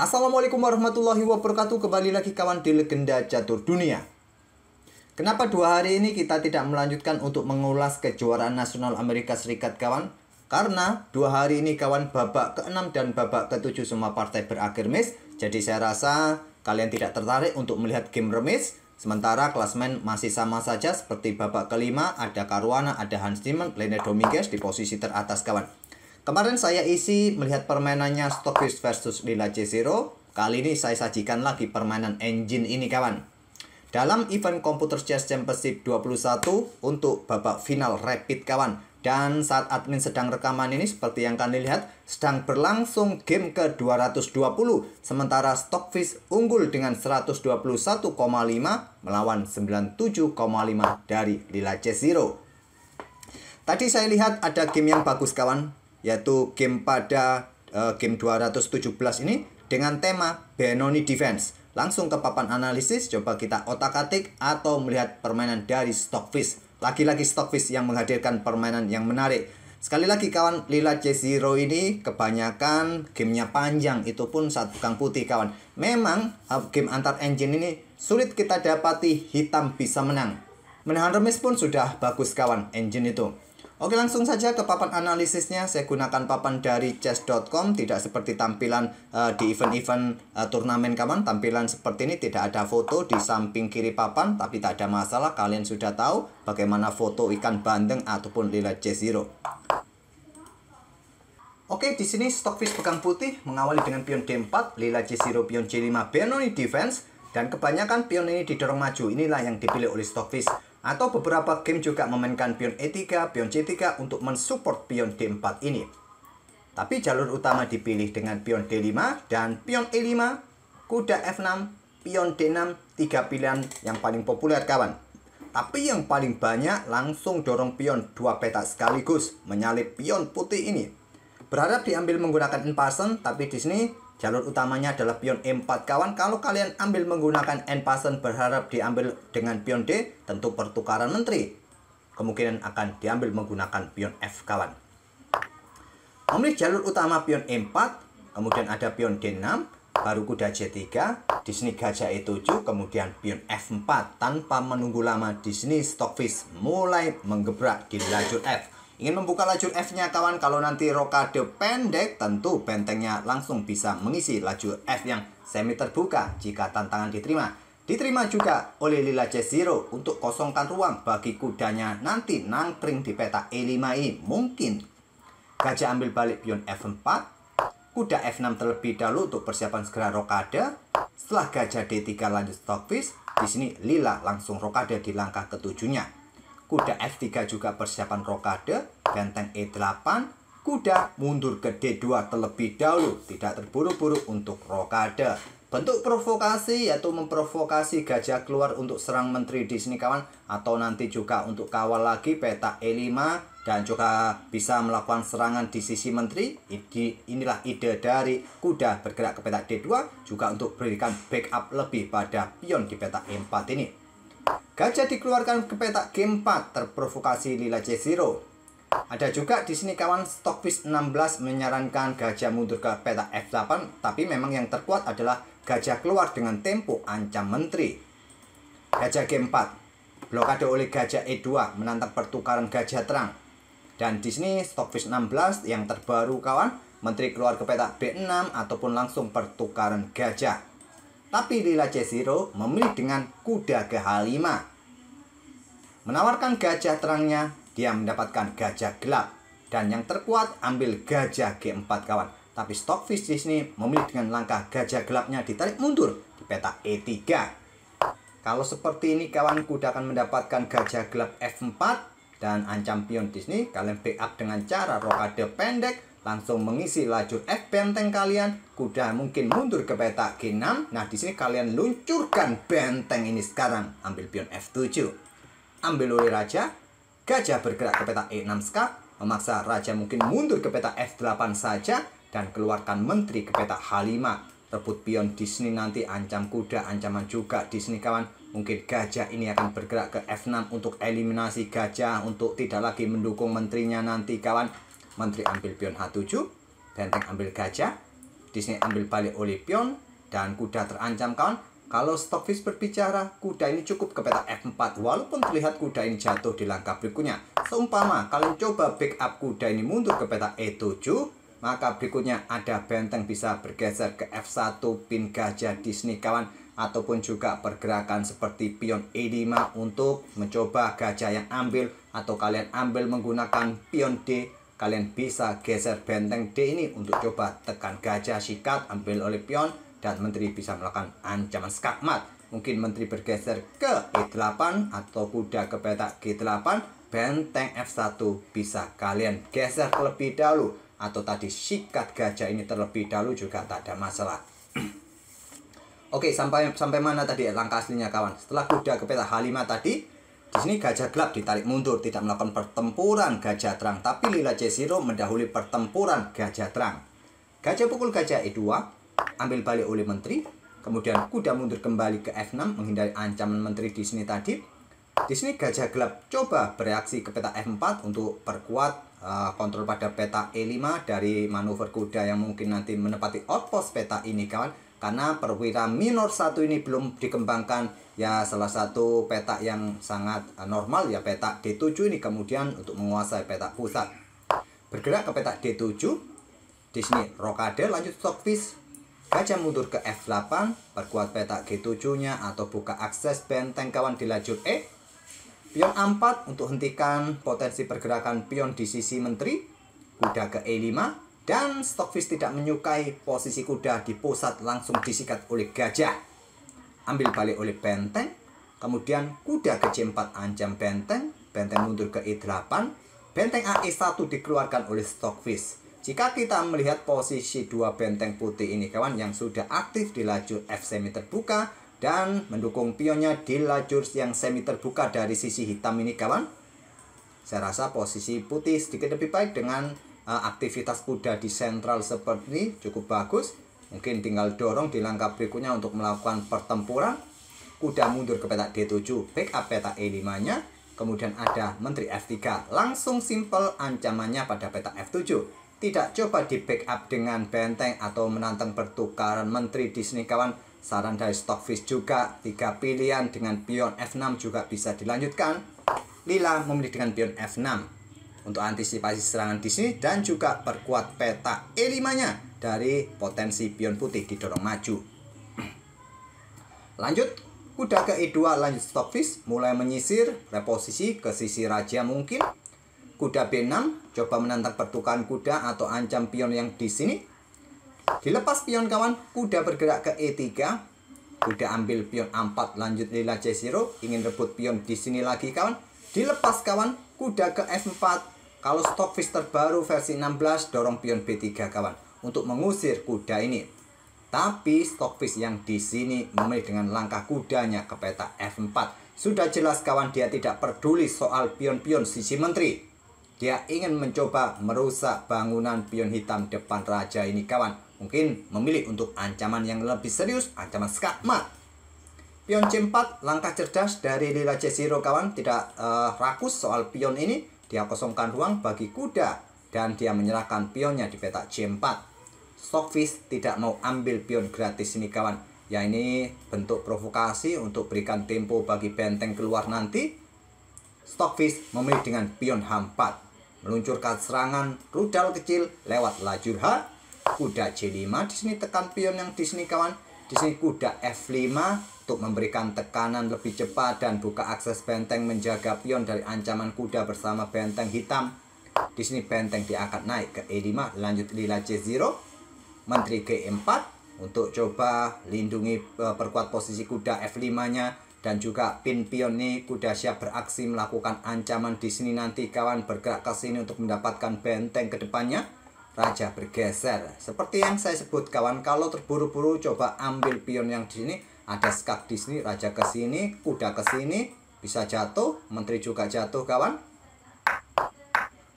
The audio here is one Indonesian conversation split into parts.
Assalamualaikum warahmatullahi wabarakatuh. Kembali lagi kawan di Legenda Catur Dunia. Kenapa 2 hari ini kita tidak melanjutkan untuk mengulas kejuaraan nasional Amerika Serikat kawan? Karena 2 hari ini kawan babak ke-6 dan babak ke-7 semua partai berakhir miss. Jadi saya rasa kalian tidak tertarik untuk melihat game remis. Sementara klasmen masih sama saja seperti babak ke-5. Ada Caruana, ada Hans Niemann, Lene Dominguez di posisi teratas kawan. Kemarin saya isi melihat permainannya Stockfish versus Lila J0. Kali ini saya sajikan lagi permainan engine ini kawan. Dalam event Computer Chess Championship 21 untuk babak final rapid kawan. Dan saat admin sedang rekaman ini seperti yang kalian lihat sedang berlangsung game ke 220. Sementara Stockfish unggul dengan 121,5 melawan 97,5 dari Lila J0. Tadi saya lihat ada game yang bagus kawan, yaitu game pada game 217 ini dengan tema Benoni Defense. Langsung ke papan analisis, coba kita otak-atik atau melihat permainan dari Stockfish. Lagi-lagi Stockfish yang menghadirkan permainan yang menarik. Sekali lagi kawan, Lila J0 ini kebanyakan gamenya panjang, itu pun saat pegang putih kawan. Memang game antar engine ini sulit kita dapati hitam bisa menang. Menahan remis pun sudah bagus kawan engine itu. Oke, langsung saja ke papan analisisnya. Saya gunakan papan dari chess.com. Tidak seperti tampilan di event-event turnamen kawan. Tampilan seperti ini tidak ada foto di samping kiri papan. Tapi tak ada masalah, kalian sudah tahu bagaimana foto ikan bandeng ataupun Lila J0. Oke, di sini Stockfish pegang putih mengawali dengan pion D4, Lila J0 pion J5 Benoni Defense. Dan kebanyakan pion ini didorong maju. Inilah yang dipilih oleh Stockfish. Atau beberapa game juga memainkan pion E3, pion C3 untuk mensupport pion D4 ini. Tapi jalur utama dipilih dengan pion D5 dan pion E5, kuda F6, pion D6, 3 pilihan yang paling populer kawan. Tapi yang paling banyak langsung dorong pion 2 petak sekaligus, menyalip pion putih ini. Berharap diambil menggunakan en-passant, tapi di sini jalur utamanya adalah pion E4 kawan. Kalau kalian ambil menggunakan en-passant berharap diambil dengan pion D, tentu pertukaran menteri. Kemungkinan akan diambil menggunakan pion F kawan. Memilih jalur utama pion E4, kemudian ada pion D6, baru kuda J3, di sini gajah E7, kemudian pion F4. Tanpa menunggu lama, di sini Stockfish mulai menggebrak di lajur F. Ingin membuka lajur F-nya kawan, kalau nanti rokade pendek, tentu bentengnya langsung bisa mengisi lajur F yang semi terbuka jika tantangan diterima. Diterima juga oleh Lila J0 untuk kosongkan ruang bagi kudanya nanti nangkring di peta E5 ini. Mungkin gajah ambil balik pion F4, kuda F6 terlebih dahulu untuk persiapan segera rokade. Setelah gajah D3 lanjut Stockfish, di sini Lila langsung rokade di langkah ketujuhnya. Kuda F3 juga persiapan rokade, benteng E8, kuda mundur ke D2 terlebih dahulu, tidak terburu-buru untuk rokade. Bentuk provokasi yaitu memprovokasi gajah keluar untuk serang menteri di sini kawan, atau nanti juga untuk kawal lagi peta E5 dan juga bisa melakukan serangan di sisi menteri. Inilah ide dari kuda bergerak ke peta D2 juga untuk berikan backup lebih pada pion di peta E4 ini. Gajah dikeluarkan ke peta G4 terprovokasi Lila J0. Ada juga di sini kawan Stockfish 16 menyarankan gajah mundur ke peta F8, tapi memang yang terkuat adalah gajah keluar dengan tempo ancam menteri. Gajah G4 blokade oleh gajah E2 menantang pertukaran gajah terang. Dan di sini Stockfish 16 yang terbaru kawan, menteri keluar ke peta B6 ataupun langsung pertukaran gajah. Tapi Lila J0 memilih dengan kuda ke H5. Menawarkan gajah terangnya, dia mendapatkan gajah gelap. Dan yang terkuat ambil gajah G4 kawan. Tapi Stockfish di sini memilih dengan langkah gajah gelapnya ditarik mundur di peta E3. Kalau seperti ini kawan, kuda akan mendapatkan gajah gelap F4 dan ancam pion di sini. Kalian backup dengan cara rokade pendek. Langsung mengisi lajur F benteng kalian. Kuda mungkin mundur ke peta G6. Nah, di sini kalian luncurkan benteng ini sekarang. Ambil pion F7. Ambil oleh raja. Gajah bergerak ke peta E6 skak. Memaksa raja mungkin mundur ke peta F8 saja. Dan keluarkan menteri ke peta H5. Rebut pion di sini nanti ancam kuda. Ancaman juga di sini kawan. Mungkin gajah ini akan bergerak ke F6 untuk eliminasi gajah. Untuk tidak lagi mendukung menterinya nanti kawan. Menteri ambil pion H7, benteng ambil gajah, Disney ambil balik oleh pion dan kuda terancam kawan. Kalau Stockfish berbicara, kuda ini cukup ke peta F4 walaupun terlihat kuda ini jatuh di langkah berikutnya. Seumpama kalian coba backup kuda ini mundur ke peta E7, maka berikutnya ada benteng bisa bergeser ke F1 pin gajah Disney kawan, ataupun juga pergerakan seperti pion E5 untuk mencoba gajah yang ambil, atau kalian ambil menggunakan pion D. Kalian bisa geser benteng D ini untuk coba tekan gajah sikat, ambil oleh pion, dan menteri bisa melakukan ancaman skakmat. Mungkin menteri bergeser ke E8 atau kuda ke peta G8, benteng F1 bisa kalian geser terlebih dahulu, atau tadi sikat gajah ini terlebih dahulu juga tak ada masalah. Oke, sampai mana tadi langkah aslinya kawan? Setelah kuda ke peta H5 tadi, di sini gajah gelap ditarik mundur, tidak melakukan pertempuran gajah terang, tapi lila C0 mendahului pertempuran gajah terang. Gajah pukul gajah E2, ambil balik oleh menteri, kemudian kuda mundur kembali ke F6 menghindari ancaman menteri di sini tadi. Di sini gajah gelap coba bereaksi ke peta F4 untuk perkuat kontrol pada peta E5 dari manuver kuda yang mungkin nanti menepati outpost peta ini kawan. Karena perwira minor 1 ini belum dikembangkan, ya salah satu peta yang sangat normal ya peta D7 ini, kemudian untuk menguasai peta pusat. Bergerak ke peta D7, di sini rokade lanjut Stockfish. Gajah mundur ke F8, perkuat peta G7-nya atau buka akses benteng kawan di lajur E. Pion A4 untuk hentikan potensi pergerakan pion di sisi menteri. Kuda ke E5, dan Stockfish tidak menyukai posisi kuda di pusat langsung disikat oleh gajah. Ambil balik oleh benteng, kemudian kuda ke C4 ancam benteng, benteng mundur ke E8, benteng AE1 dikeluarkan oleh Stockfish. Jika kita melihat posisi dua benteng putih ini kawan yang sudah aktif di lajur F semi terbuka dan mendukung pionnya di lajur yang semi terbuka dari sisi hitam ini kawan, saya rasa posisi putih sedikit lebih baik dengan aktivitas kuda di sentral seperti ini cukup bagus. Mungkin tinggal dorong di langkah berikutnya untuk melakukan pertempuran. Kuda mundur ke peta D7, backup peta E5-nya, kemudian ada menteri F3, langsung simple ancamannya pada peta F7. Tidak coba di backup dengan benteng atau menantang pertukaran menteri di sini kawan. Saran dari Stockfish juga 3 pilihan dengan pion F6 juga bisa dilanjutkan. Lila memilih dengan pion F6 untuk antisipasi serangan di sini dan juga perkuat peta E5-nya dari potensi pion putih didorong maju. Lanjut kuda ke E2 lanjut Stockfish mulai menyisir reposisi ke sisi raja mungkin. Kuda B6 coba menantang pertukaran kuda atau ancam pion yang di sini. Dilepas pion kawan, kuda bergerak ke E3. Kuda ambil pion A4 lanjut lila C0, ingin rebut pion di sini lagi kawan. Dilepas kawan, kuda ke F4. Kalau Stockfish terbaru versi 16 dorong pion B3 kawan untuk mengusir kuda ini. Tapi Stockfish yang di sini memilih dengan langkah kudanya ke peta F4. Sudah jelas kawan dia tidak peduli soal pion-pion sisi menteri. Dia ingin mencoba merusak bangunan pion hitam depan raja ini kawan. Mungkin memilih untuk ancaman yang lebih serius, ancaman skakmat. Pion C4 langkah cerdas dari lila C0 kawan. Tidak rakus soal pion ini. Dia kosongkan ruang bagi kuda dan dia menyerahkan pionnya di peta C4. Stockfish tidak mau ambil pion gratis ini kawan. Ya ini bentuk provokasi untuk berikan tempo bagi benteng keluar nanti. Stockfish memilih dengan pion H4. Meluncurkan serangan rudal kecil lewat lajur H. Kuda C5 di sini tekan pion yang di sini kawan. Di sini kuda F5 untuk memberikan tekanan lebih cepat dan buka akses benteng menjaga pion dari ancaman kuda bersama benteng hitam. Di sini benteng diangkat naik ke E5 lanjut lila C0. Menteri G4 untuk coba lindungi perkuat posisi kuda F5-nya. Dan juga pin pion ini kuda siap beraksi melakukan ancaman di sini nanti kawan, bergerak ke sini untuk mendapatkan benteng ke depannya. Raja bergeser. Seperti yang saya sebut kawan, kalau terburu-buru coba ambil pion yang di sini, ada skak di sini, raja ke sini, kuda ke sini, bisa jatuh, menteri juga jatuh kawan.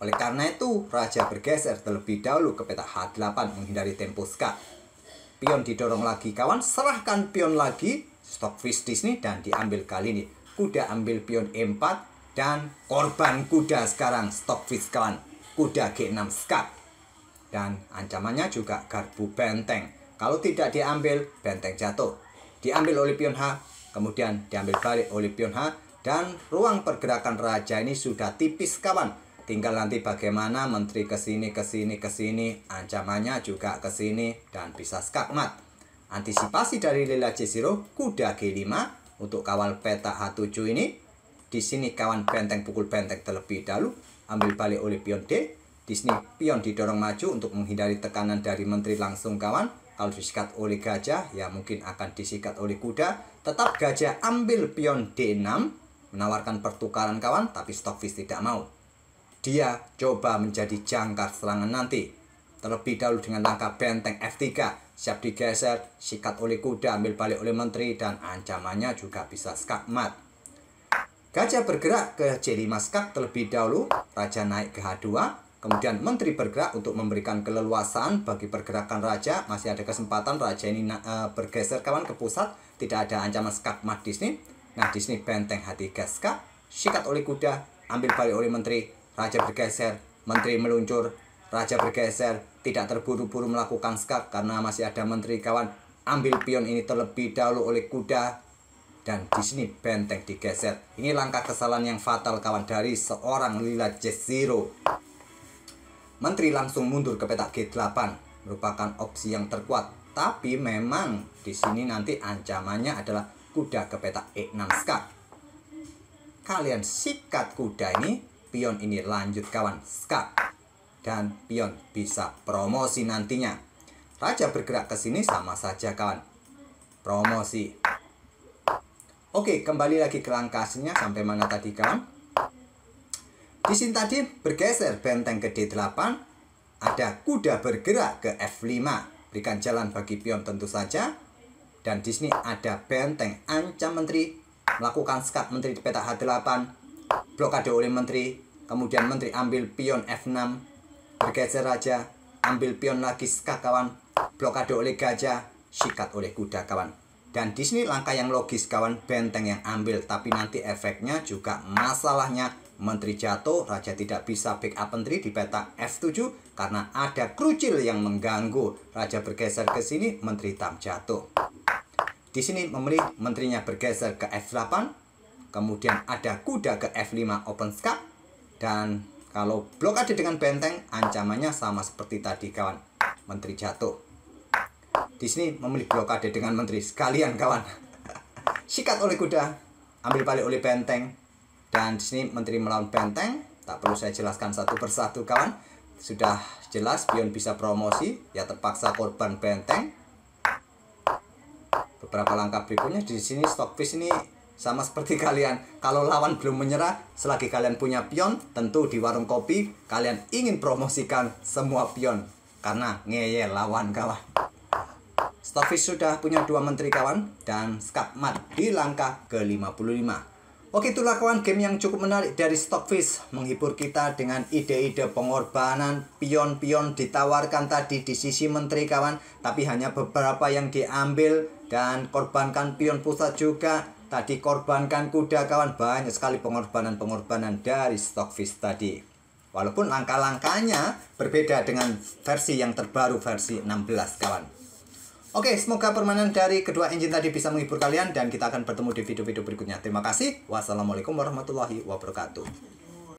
Oleh karena itu, raja bergeser terlebih dahulu ke peta H8 menghindari tempo skak. Pion didorong lagi kawan, serahkan pion lagi. Stockfish di sini dan diambil kali ini. Kuda ambil pion E4 dan korban kuda sekarang Stockfish kawan. Kuda G6 skak. Dan ancamannya juga garpu benteng. Kalau tidak diambil, benteng jatuh. Diambil oleh pion H, kemudian diambil balik oleh pion H. Dan ruang pergerakan raja ini sudah tipis kawan. Tinggal nanti bagaimana menteri kesini, ancamannya juga kesini dan bisa skakmat. Antisipasi dari lila C0, kuda G5 untuk kawal peta H7 ini. Di sini kawan benteng pukul benteng terlebih dahulu, ambil balik oleh pion D. Di sini pion didorong maju untuk menghindari tekanan dari menteri langsung kawan. Kalau disikat oleh gajah, ya mungkin akan disikat oleh kuda. Tetap gajah ambil pion D6, menawarkan pertukaran kawan, tapi Stockfish tidak mau. Dia coba menjadi jangkar serangan nanti. Terlebih dahulu dengan langkah benteng F3. Siap digeser, sikat oleh kuda, ambil balik oleh menteri, dan ancamannya juga bisa skakmat. Gajah bergerak ke C5 skak terlebih dahulu. Raja naik ke H2. Kemudian menteri bergerak untuk memberikan keleluasaan bagi pergerakan raja. Masih ada kesempatan raja ini bergeser kawan ke pusat. Tidak ada ancaman skakmat di sini. Nah di sini benteng H3 skak. Sikat oleh kuda, ambil balik oleh menteri. Raja bergeser, menteri meluncur, raja bergeser, tidak terburu-buru melakukan skak karena masih ada menteri kawan. Ambil pion ini terlebih dahulu oleh kuda dan di sini benteng digeser. Ini langkah kesalahan yang fatal kawan dari seorang lila C0. Menteri langsung mundur ke petak G8, merupakan opsi yang terkuat. Tapi memang di sini nanti ancamannya adalah kuda ke petak E6 skak. Kalian sikat kuda ini. Pion ini lanjut kawan, skak. Dan pion bisa promosi nantinya. Raja bergerak ke sini sama saja kawan. Promosi. Oke, kembali lagi ke langkah aslinya sampai mana tadi kawan? Di sini tadi bergeser benteng ke D8. Ada kuda bergerak ke F5. Berikan jalan bagi pion tentu saja. Dan di sini ada benteng ancam menteri. Melakukan skak menteri di petak H8. Blokade oleh menteri, kemudian menteri ambil pion F6, bergeser raja, ambil pion lagi skak kawan, blokade oleh gajah, sikat oleh kuda kawan. Dan di sini langkah yang logis kawan, benteng yang ambil, tapi nanti efeknya juga masalahnya menteri jatuh, raja tidak bisa backup menteri di petak F7 karena ada krucil yang mengganggu. Raja bergeser ke sini, menteri hitam jatuh. Di sini memilih menterinya bergeser ke F8. Kemudian ada kuda ke F5 open skak. Dan kalau blokade dengan benteng, ancamannya sama seperti tadi kawan. Menteri jatuh. Di sini memilih blokade dengan menteri sekalian kawan. Sikat oleh kuda, ambil balik oleh benteng. Dan di sini menteri melawan benteng. Tak perlu saya jelaskan satu persatu kawan. Sudah jelas pion bisa promosi, ya terpaksa korban benteng. Beberapa langkah berikutnya di sini Stockfish ini sama seperti kalian, kalau lawan belum menyerah, selagi kalian punya pion, tentu di warung kopi, kalian ingin promosikan semua pion. Karena ngeyel lawan kawan. Stockfish sudah punya 2 menteri kawan, dan skakmat di langkah ke-55. Oke, itulah kawan game yang cukup menarik dari Stockfish. Menghibur kita dengan ide-ide pengorbanan, pion-pion ditawarkan tadi di sisi menteri kawan. Tapi hanya beberapa yang diambil, dan korbankan pion pusat juga. Tadi korbankan kuda kawan, banyak sekali pengorbanan-pengorbanan dari Stockfish tadi. Walaupun langkah-langkahnya berbeda dengan versi yang terbaru, versi 16 kawan. Oke, semoga permainan dari kedua engine tadi bisa menghibur kalian dan kita akan bertemu di video-video berikutnya. Terima kasih. Wassalamualaikum warahmatullahi wabarakatuh.